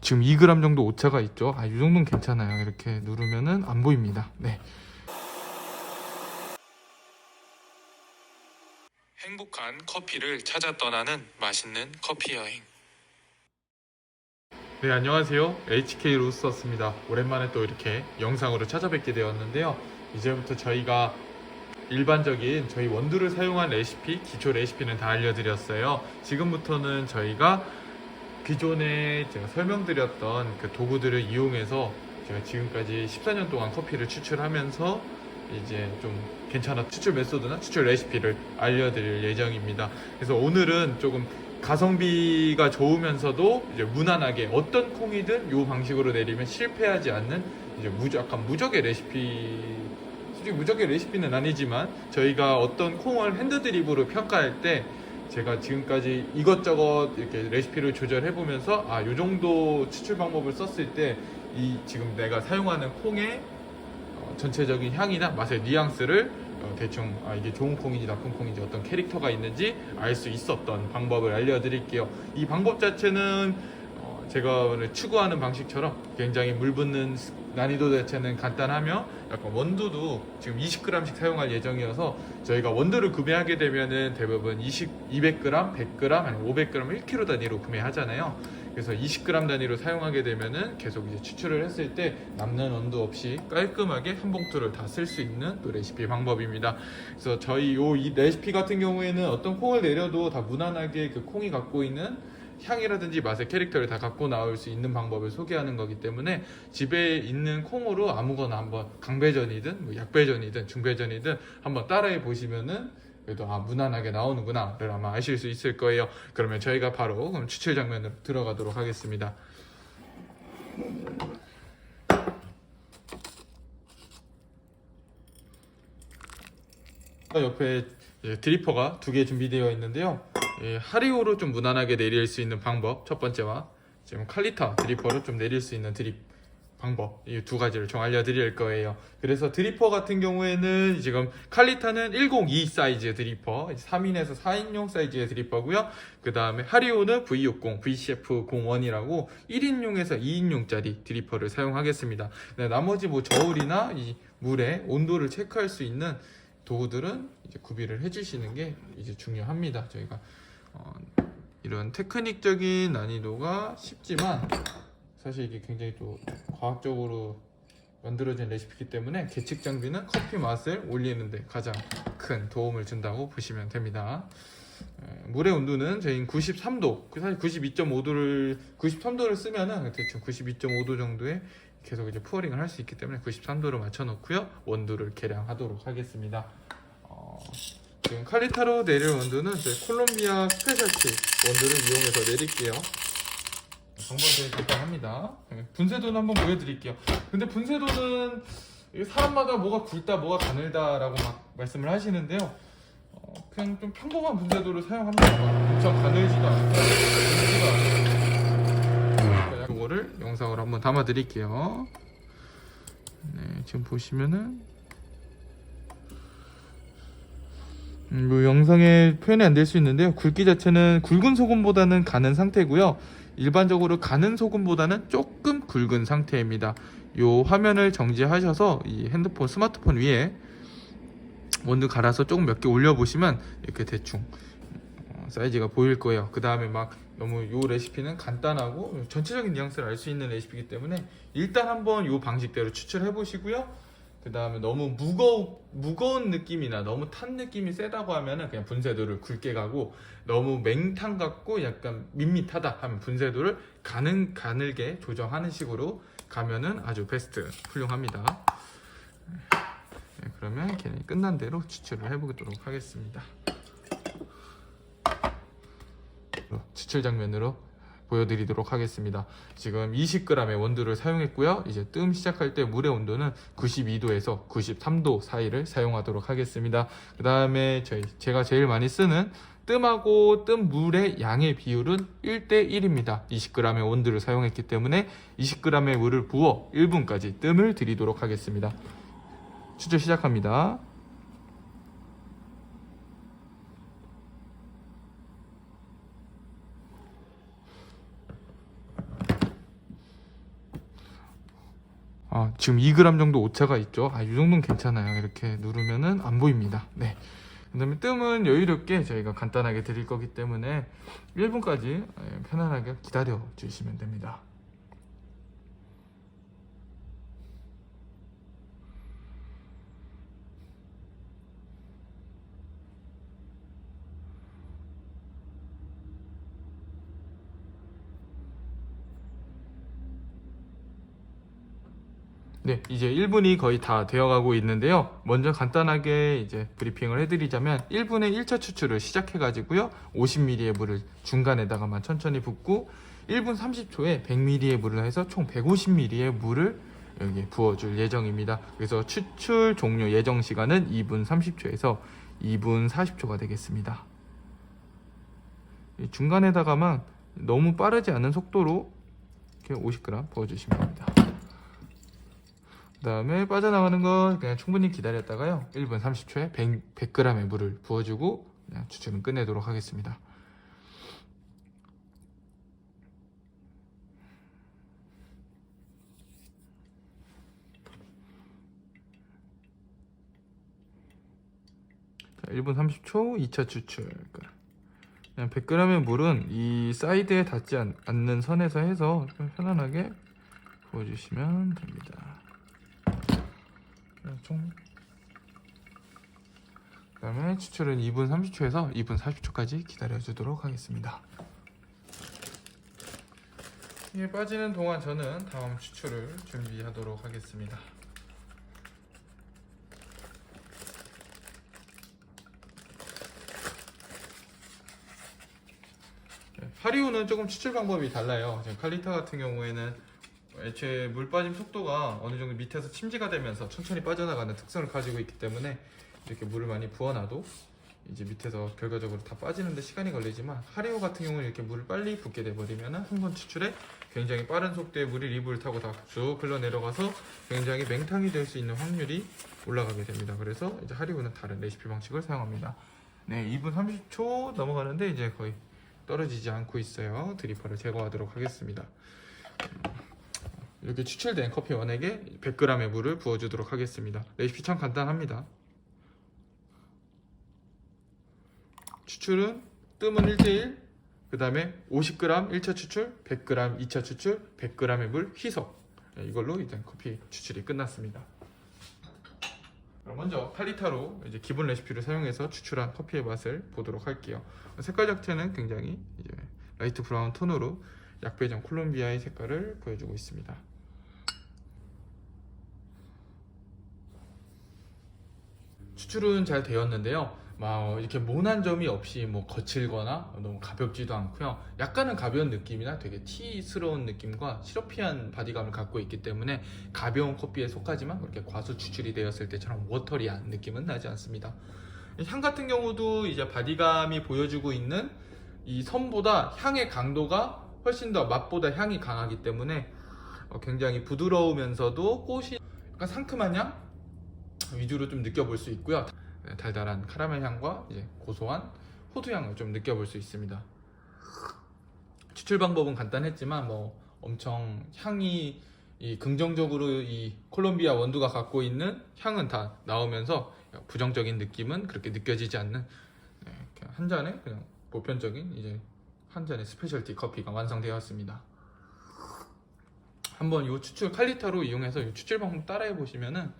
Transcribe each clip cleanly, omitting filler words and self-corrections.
지금 2g 정도 오차가 있죠. 이 정도는 괜찮아요. 이렇게 누르면은 안 보입니다. 네. 행복한 커피를 찾아 떠나는 맛있는 커피 여행. 네, 안녕하세요. HK 로스터스입니다. 오랜만에 또 이렇게 영상으로 찾아뵙게 되었는데요. 이제부터 저희가 일반적인 저희 원두를 사용한 레시피, 기초 레시피는 다 알려드렸어요. 지금부터는 저희가 기존에 제가 설명드렸던 그 도구들을 이용해서 제가 지금까지 14년 동안 커피를 추출하면서 이제 좀 괜찮은 추출 메소드나 추출 레시피를 알려드릴 예정입니다. 그래서 오늘은 조금 가성비가 좋으면서도 이제 무난하게 어떤 콩이든 이 방식으로 내리면 실패하지 않는 이제 약간 무적의 레시피. 솔직히 무적의 레시피는 아니지만 저희가 어떤 콩을 핸드드립으로 평가할 때 제가 지금까지 이것저것 이렇게 레시피를 조절해 보면서 요 정도 추출 방법을 썼을 때 이 지금 내가 사용하는 콩의 전체적인 향이나 맛의 뉘앙스를 대충 이게 좋은 콩인지 나쁜 콩인지 어떤 캐릭터가 있는지 알 수 있었던 방법을 알려드릴게요. 이 방법 자체는 제가 추구하는 방식처럼 굉장히 물 붓는 난이도 자체는 간단하며 약간 원두도 지금 20g씩 사용할 예정이어서 저희가 원두를 구매하게 되면은 대부분 200g, 100g, 아니면 500g, 1kg 단위로 구매하잖아요. 그래서 20g 단위로 사용하게 되면은 계속 이제 추출을 했을 때 남는 원두 없이 깔끔하게 한 봉투를 다 쓸 수 있는 또 레시피 방법입니다. 그래서 저희 이 레시피 같은 경우에는 어떤 콩을 내려도 다 무난하게 그 콩이 갖고 있는 향이라든지 맛의 캐릭터를 다 갖고 나올 수 있는 방법을 소개하는 거기 때문에 집에 있는 콩으로 아무거나 한번 강배전이든 뭐 약배전이든 중배전이든 한번 따라해 보시면은 그래도 무난하게 나오는구나를 아마 아실 수 있을 거예요. 그러면 저희가 바로 그럼 추출 장면으로 들어가도록 하겠습니다. 옆에 드리퍼가 2개 준비되어 있는데요. 하리오로 좀 무난하게 내릴 수 있는 방법 첫 번째와 지금 칼리타 드리퍼로 좀 내릴 수 있는 드립 방법, 이 2가지를 좀 알려드릴 거예요. 그래서 드리퍼 같은 경우에는 지금 칼리타는 102 사이즈 드리퍼, 3인에서 4인용 사이즈의 드리퍼고요. 그 다음에 하리오는 V60, VCF01이라고 1인용에서 2인용짜리 드리퍼를 사용하겠습니다. 나머지 뭐 저울이나 이 물의 온도를 체크할 수 있는 도구들은 이제 구비를 해주시는 게 이제 중요합니다. 저희가 이런 테크닉적인 난이도가 쉽지만 사실 이게 굉장히 또 과학적으로 만들어진 레시피이기 때문에 계측 장비는 커피 맛을 올리는데 가장 큰 도움을 준다고 보시면 됩니다. 물의 온도는 저희는 93도, 사실 93도를 쓰면은 대충 92.5도 정도에 계속 이제 푸어링을 할 수 있기 때문에 93도로 맞춰 놓고요. 원두를 계량하도록 하겠습니다. 지금 칼리타로 내릴 원두는 저희 콜롬비아 스페셜티 원두를 이용해서 내릴게요. 방법은 되게 간단합니다. 분쇄도는 한번 보여드릴게요. 근데 분쇄도는 사람마다 뭐가 굵다 뭐가 가늘다라고 막 말씀을 하시는데요. 그냥 좀 평범한 분쇄도를 사용합니다. 엄청 가늘지도 않고 굵지도 않고. 이거를 영상으로 한번 담아 드릴게요. 네, 지금 보시면은 뭐 영상에 표현이 안 될 수 있는데요. 굵기 자체는 굵은 소금보다는 가는 상태고요. 일반적으로 가는 소금보다는 조금 굵은 상태입니다. 요 화면을 정지하셔서 이 핸드폰, 스마트폰 위에 원두 갈아서 조금 몇 개 올려보시면 이렇게 대충 사이즈가 보일 거예요. 그 다음에 막 너무 요 레시피는 간단하고 전체적인 뉘앙스를 알 수 있는 레시피이기 때문에 일단 한번 요 방식대로 추출해 보시고요. 그 다음에 너무 무거운 느낌이나 너무 탄 느낌이 세다고 하면은 그냥 분쇄도를 굵게 가고, 너무 맹탕 같고 약간 밋밋하다 하면 분쇄도를 가늘게 조정하는 식으로 가면은 아주 베스트, 훌륭합니다. 네, 그러면 걔네 끝난 대로 추출을 해보도록 하겠습니다. 추출 장면으로 보여드리도록 하겠습니다. 지금 20g의 원두를 사용했고요. 이제 뜸 시작할 때 물의 온도는 92도에서 93도 사이를 사용하도록 하겠습니다. 그 다음에 제가 제일 많이 쓰는 뜸하고 뜸 물의 양의 비율은 1대1입니다. 20g의 원두를 사용했기 때문에 20g의 물을 부어 1분까지 뜸을 들이도록 하겠습니다. 추출 시작합니다. 지금 2g 정도 오차가 있죠. 이 정도는 괜찮아요. 이렇게 누르면은 안 보입니다. 네. 그 다음에 뜸은 여유롭게 저희가 간단하게 드릴 거기 때문에 1분까지 편안하게 기다려 주시면 됩니다. 네, 이제 1분이 거의 다 되어가고 있는데요. 먼저 간단하게 이제 브리핑을 해드리자면 1분에 1차 추출을 시작해가지고요. 50ml의 물을 중간에다가만 천천히 붓고 1분 30초에 100ml의 물을 해서 총 150ml의 물을 여기 부어줄 예정입니다. 그래서 추출 종료 예정 시간은 2분 30초에서 2분 40초가 되겠습니다. 중간에다가만 너무 빠르지 않은 속도로 이렇게 50g 부어주시면 됩니다. 그 다음에 빠져나가는 건 그냥 충분히 기다렸다가요 1분 30초에 100g의 물을 부어주고 그냥 추출은 끝내도록 하겠습니다. 자, 1분 30초 2차 추출. 그냥 100g의 물은 이 사이드에 닿지 않는 선에서 해서 좀 편안하게 부어주시면 됩니다. 그 다음에 추출은 2분 30초에서 2분 40초까지 기다려주도록 하겠습니다. 이게 빠지는 동안 저는 다음 추출을 준비하도록 하겠습니다. 하리오는 조금 추출 방법이 달라요. 칼리타 같은 경우에는 애초에 물 빠짐 속도가 어느 정도 밑에서 침지가 되면서 천천히 빠져나가는 특성을 가지고 있기 때문에 이렇게 물을 많이 부어놔도 이제 밑에서 결과적으로 다 빠지는데 시간이 걸리지만 하리오 같은 경우는 이렇게 물을 빨리 붓게 돼버리면 한 번 추출에 굉장히 빠른 속도의 물이 리브를 타고 다 쭉 흘러내려가서 굉장히 맹탕이 될 수 있는 확률이 올라가게 됩니다. 그래서 이제 하리오는 다른 레시피 방식을 사용합니다. 네, 2분 30초 넘어가는데 이제 거의 떨어지지 않고 있어요. 드리퍼를 제거하도록 하겠습니다. 이렇게 추출된 커피 원액에 100g의 물을 부어주도록 하겠습니다. 레시피 참 간단합니다. 추출은 뜸은 1대1, 그 다음에 50g 1차 추출, 100g 2차 추출, 100g의 물 희석. 이걸로 이제 커피 추출이 끝났습니다. 그럼 먼저 칼리타로 이제 기본 레시피를 사용해서 추출한 커피의 맛을 보도록 할게요. 색깔 자체는 굉장히 이제 라이트 브라운 톤으로 약배전 콜롬비아의 색깔을 보여주고 있습니다. 추출은 잘 되었는데요. 이렇게 모난 점이 없이 거칠거나 너무 가볍지도 않고요. 약간은 가벼운 느낌이나 되게 티스러운 느낌과 시러피한 바디감을 갖고 있기 때문에 가벼운 커피에 속하지만 그렇게 과수 추출이 되었을 때처럼 워터리한 느낌은 나지 않습니다. 향 같은 경우도 이제 바디감이 보여주고 있는 이 선보다 향의 강도가 훨씬 더 맛보다 향이 강하기 때문에 굉장히 부드러우면서도 꽃이 약간 상큼한 향 위주로 좀 느껴볼 수 있고요. 달달한 카라멜 향과 이제 고소한 호두 향을 좀 느껴볼 수 있습니다. 추출 방법은 간단했지만 엄청 향이 긍정적으로 이 콜롬비아 원두가 갖고 있는 향은 다 나오면서 부정적인 느낌은 그렇게 느껴지지 않는 한 잔의 그냥 보편적인 이제 한 잔의 스페셜티 커피가 완성되었습니다. 한번 이 추출 칼리타로 이용해서 이 추출 방법 따라해 보시면은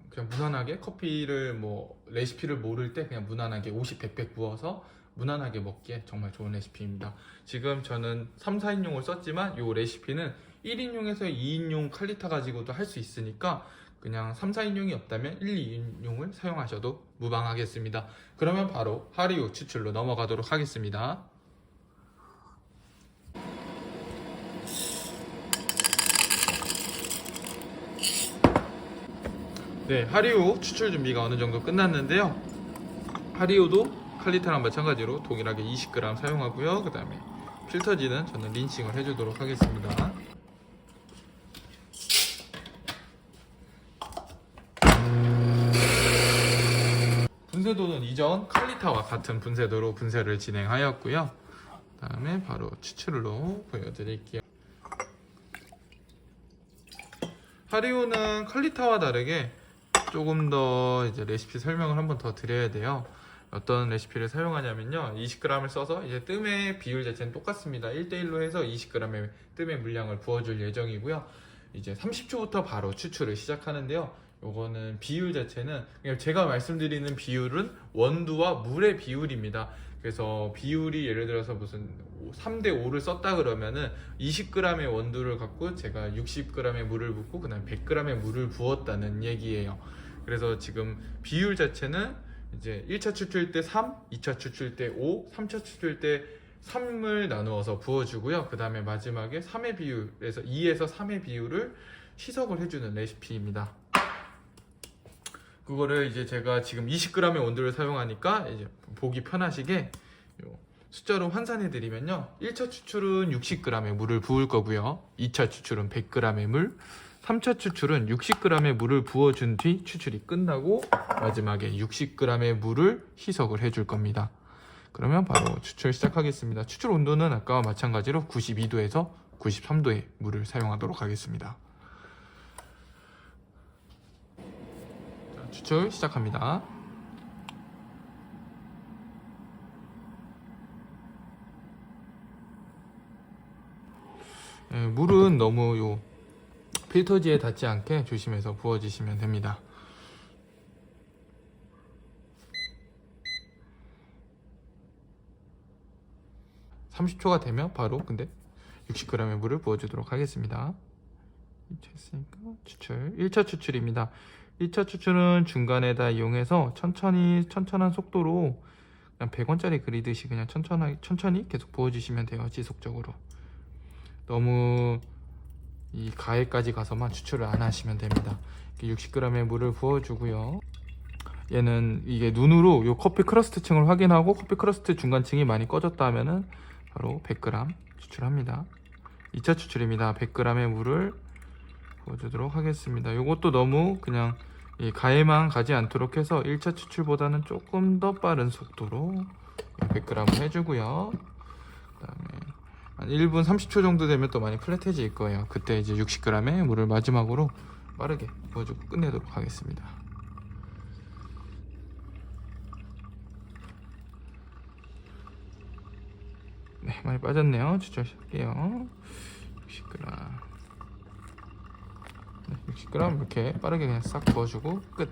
그냥 무난하게 커피를 레시피를 모를 때 그냥 무난하게 50, 100 부어서 무난하게 먹기에 정말 좋은 레시피입니다. 지금 저는 3, 4인용을 썼지만 이 레시피는 1인용에서 2인용 칼리타 가지고도 할 수 있으니까 그냥 3, 4인용이 없다면 1, 2인용을 사용하셔도 무방하겠습니다. 그러면 바로 하리오 추출로 넘어가도록 하겠습니다. 네, 하리오 추출 준비가 어느 정도 끝났는데요. 하리오도 칼리타랑 마찬가지로 동일하게 20g 사용하고요. 그 다음에 필터지는 저는 린싱을 해주도록 하겠습니다. 분쇄도는 이전 칼리타와 같은 분쇄도로 분쇄를 진행하였고요. 그 다음에 바로 추출로 보여드릴게요. 하리오는 칼리타와 다르게 조금 더 이제 레시피 설명을 한번 더 드려야 돼요. 어떤 레시피를 사용하냐면요, 20g을 써서 이제 뜸의 비율 자체는 똑같습니다. 1대1로 해서 20g의 뜸의 물량을 부어줄 예정이고요. 이제 30초부터 바로 추출을 시작하는데요. 요거는 비율 자체는 그냥 제가 말씀드리는 비율은 원두와 물의 비율입니다. 그래서 비율이 예를 들어서 무슨 3대5를 썼다 그러면은 20g의 원두를 갖고 제가 60g의 물을 붓고 그 다음에 100g의 물을 부었다는 얘기예요. 그래서 지금 비율 자체는 이제 1차 추출 때 3, 2차 추출 때 5, 3차 추출 때 3을 나누어서 부어주고요. 그 다음에 마지막에 3의 비율에서 2에서 3의 비율을 희석을 해주는 레시피입니다. 그거를 이제 제가 지금 20g의 원두를 사용하니까 이제 보기 편하시게 숫자로 환산해 드리면요, 1차 추출은 60g의 물을 부을 거고요, 2차 추출은 100g의 물, 3차 추출은 60g의 물을 부어준 뒤 추출이 끝나고 마지막에 60g의 물을 희석을 해줄 겁니다. 그러면 바로 추출 시작하겠습니다. 추출 온도는 아까와 마찬가지로 92도에서 93도의 물을 사용하도록 하겠습니다. 자, 추출 시작합니다. 물은 너무 필터지에 닿지 않게 조심해서 부어주시면 됩니다. (30초가) 되면 바로 근데 60g의 물을 부어주도록 하겠습니다. 했으니까 추출 1차 추출입니다. 1차 추출은 중간에다 이용해서 천천한 속도로 그냥 100원짜리 그리듯이 그냥 천천히 계속 부어주시면 돼요. 지속적으로. 너무 이 가해까지 가서만 추출을 안 하시면 됩니다. 60g의 물을 부어주고요. 얘는 이게 눈으로 요 커피 크러스트 층을 확인하고 커피 크러스트 중간층이 많이 꺼졌다 하면은 바로 100g 추출합니다. 2차 추출입니다. 100g의 물을 부어주도록 하겠습니다. 요것도 너무 그냥 이 가해만 가지 않도록 해서 1차 추출보다는 조금 더 빠른 속도로 100g을 해주고요. 그 다음에 한 1분 30초 정도 되면 또 많이 플랫해질 거예요. 그때 이제 60g의 물을 마지막으로 빠르게 부어주고 끝내도록 하겠습니다. 네, 많이 빠졌네요. 추출할게요. 60g. 네, 60g 이렇게 빠르게 그냥 싹 부어주고 끝.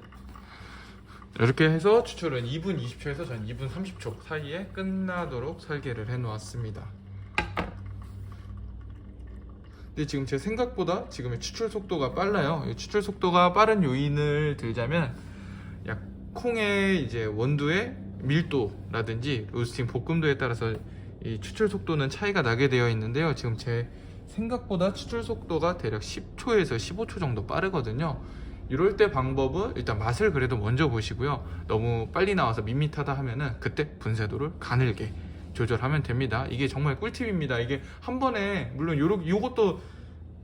이렇게 해서 추출은 2분 20초에서 전 2분 30초 사이에 끝나도록 설계를 해 놓았습니다. 근데 지금 제 생각보다 지금의 추출 속도가 빨라요. 추출 속도가 빠른 요인을 들자면 약 콩의 이제 원두의 밀도라든지 로스팅 볶음도에 따라서 이 추출 속도는 차이가 나게 되어 있는데요. 지금 제 생각보다 추출 속도가 대략 10초에서 15초 정도 빠르거든요. 이럴 때 방법은 일단 맛을 그래도 먼저 보시고요. 너무 빨리 나와서 밋밋하다 하면은 그때 분쇄도를 가늘게 조절하면 됩니다. 이게 정말 꿀팁입니다. 이게 한 번에 물론 요것도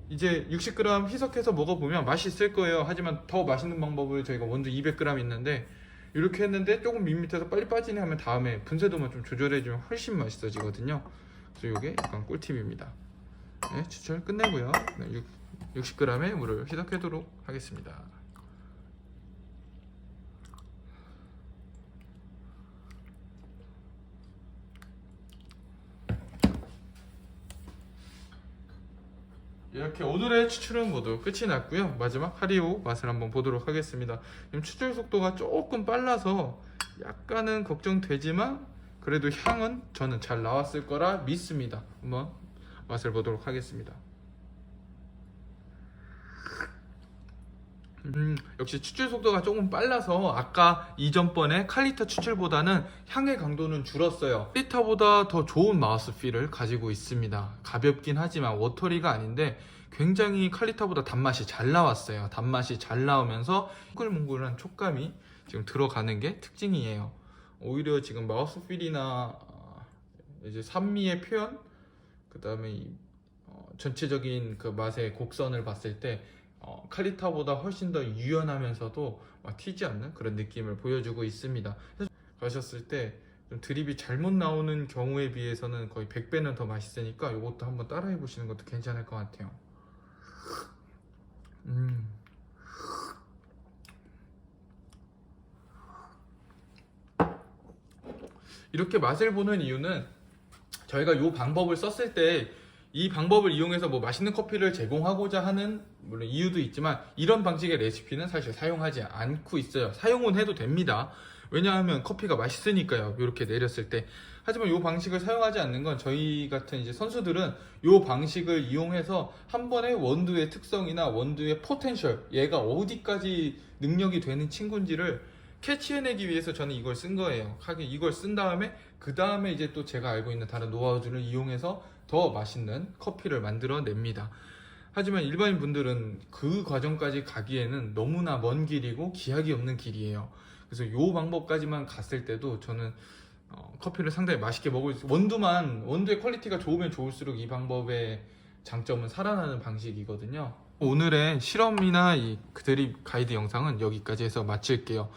이제 60g 희석해서 먹어보면 맛이 있을 거예요. 하지만 더 맛있는 방법을 저희가 원두 200g 있는데 이렇게 했는데 조금 밋밋해서 빨리 빠지네 하면 다음에 분쇄도만 좀 조절해주면 훨씬 맛있어지거든요. 그래서 이게 약간 꿀팁입니다. 네, 추출 끝내고요. 네, 60g의 물을 희석하도록 하겠습니다. 이렇게 오늘의 추출은 모두 끝이 났고요. 마지막 하리오 맛을 한번 보도록 하겠습니다. 지금 추출 속도가 조금 빨라서 약간은 걱정되지만 그래도 향은 저는 잘 나왔을 거라 믿습니다. 한번 맛을 보도록 하겠습니다. 역시 추출 속도가 조금 빨라서 아까 이전번에 칼리타 추출보다는 향의 강도는 줄었어요. 칼리타보다 더 좋은 마우스필을 가지고 있습니다. 가볍긴 하지만 워터리가 아닌데 굉장히 칼리타보다 단맛이 잘 나왔어요. 단맛이 잘 나오면서 몽글몽글한 촉감이 지금 들어가는 게 특징이에요. 오히려 지금 마우스필이나 이제 산미의 표현, 그 다음에 전체적인 그 맛의 곡선을 봤을 때 칼리타보다 훨씬 더 유연하면서도 막 튀지 않는 그런 느낌을 보여주고 있습니다. 가셨을 때 좀 드립이 잘못 나오는 경우에 비해서는 거의 100배는 더 맛있으니까 이것도 한번 따라해 보시는 것도 괜찮을 것 같아요. 이렇게 맛을 보는 이유는 저희가 이 방법을 썼을 때 이 방법을 이용해서 뭐 맛있는 커피를 제공하고자 하는 물론 이유도 있지만 이런 방식의 레시피는 사실 사용하지 않고 있어요. 사용은 해도 됩니다. 왜냐하면 커피가 맛있으니까요. 이렇게 내렸을 때. 하지만 이 방식을 사용하지 않는 건 저희 같은 이제 선수들은 이 방식을 이용해서 한 번에 원두의 특성이나 원두의 포텐셜, 얘가 어디까지 능력이 되는 친구인지를 캐치해내기 위해서 저는 이걸 쓴 거예요. 하긴 이걸 쓴 다음에 그 다음에 이제 또 제가 알고 있는 다른 노하우들을 이용해서 더 맛있는 커피를 만들어냅니다. 하지만 일반인 분들은 그 과정까지 가기에는 너무나 먼 길이고 기약이 없는 길이에요. 그래서 이 방법까지만 갔을 때도 저는 커피를 상당히 맛있게 먹을 수, 원두의 퀄리티가 좋으면 좋을수록 이 방법의 장점은 살아나는 방식이거든요. 오늘의 실험이나 이 드립 가이드 영상은 여기까지 해서 마칠게요.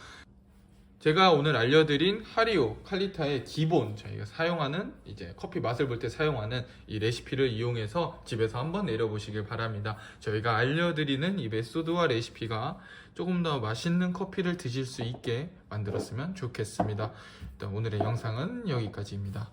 제가 오늘 알려드린 하리오 칼리타의 기본, 저희가 사용하는 이제 커피 맛을 볼 때 사용하는 이 레시피를 이용해서 집에서 한번 내려보시길 바랍니다. 저희가 알려드리는 이 메소드와 레시피가 조금 더 맛있는 커피를 드실 수 있게 만들었으면 좋겠습니다. 일단 오늘의 영상은 여기까지입니다.